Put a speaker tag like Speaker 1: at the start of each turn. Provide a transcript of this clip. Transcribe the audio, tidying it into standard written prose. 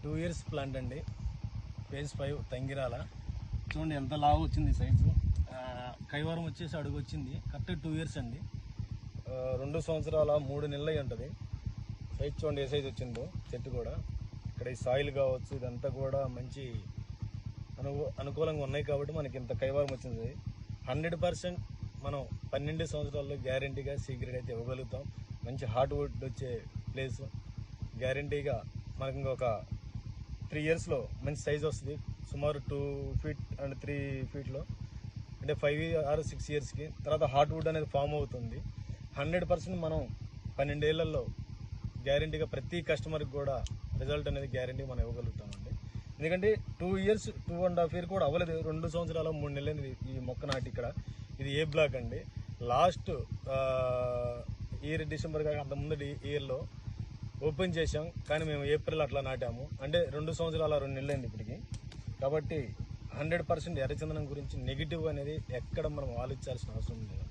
Speaker 1: 2 years plant అండి. Phase 5 Tangirala. చూడండి ఎంత లావు వచ్చింది సైజు. కైవారం వచ్చేసి అడుగు వచ్చింది. కరెక్ట్ 2 years అండి. 2 సంవత్సరాల 3 నెలలు అయి ఉంటుంది. సైజ్ చూడండి ఏ సైజ్ వచ్చిందో. చెట్టు కూడా ఇక్కడ ఈ సాయిల్ కావచ్చు ఇదంతా కూడా మంచి అనుకూలంగా ఉన్నాయి కాబట్టి మనకి ఇంత కైవారం వచ్చింది. 100% మనం 12 సంవత్సరాల్లో గ్యారంటీగా సీక్రెట్ అయితే ఇవ్వగలుగుతాం. మంచి హార్డ్ వుడ్ వచ్చే ప్లేస్ గ్యారంటీగా మనకి ఇంకొక 3 yearsలో మంచి సైజ్ వస్తుంది. సుమారు 2 feet అండ్ 3 feetలో అంటే 5 or 6 yearsకి తర్వాత హార్డ్ వుడ్ అనేది ఫామ్ అవుతుంది. 100% మనం 12 ఏళ్లలో గ్యారంటీగా ప్రతి కస్టమర్కి కూడా రిజల్ట్ అనేది గ్యారంటీ మనం ఇవ్వగలుగుతామండి. ఎందుకంటే 2 years 2.5 year కూడా అవ్వలేదు. 2 సంవత్సరాల 3 నెలలు ఈ మొక్క నాటి. ఇక్కడ ఇది ఏ బ్లాక్ అండి. లాస్ట్ ఇయర్ డిసెంబర్ కాక అంతకుముందు ఇయర్లో ఓపెన్ చేసాం, కానీ మేము ఏప్రిల్ అట్లా నాటాము. అంటే 2 సంవత్సరాల 2 నెలలు అయింది ఇప్పటికి. కాబట్టి 100% ఎర్రచందనం గురించి నెగిటివ్ అనేది ఎక్కడ మనం ఆలోచించాల్సిన అవసరం లేదు.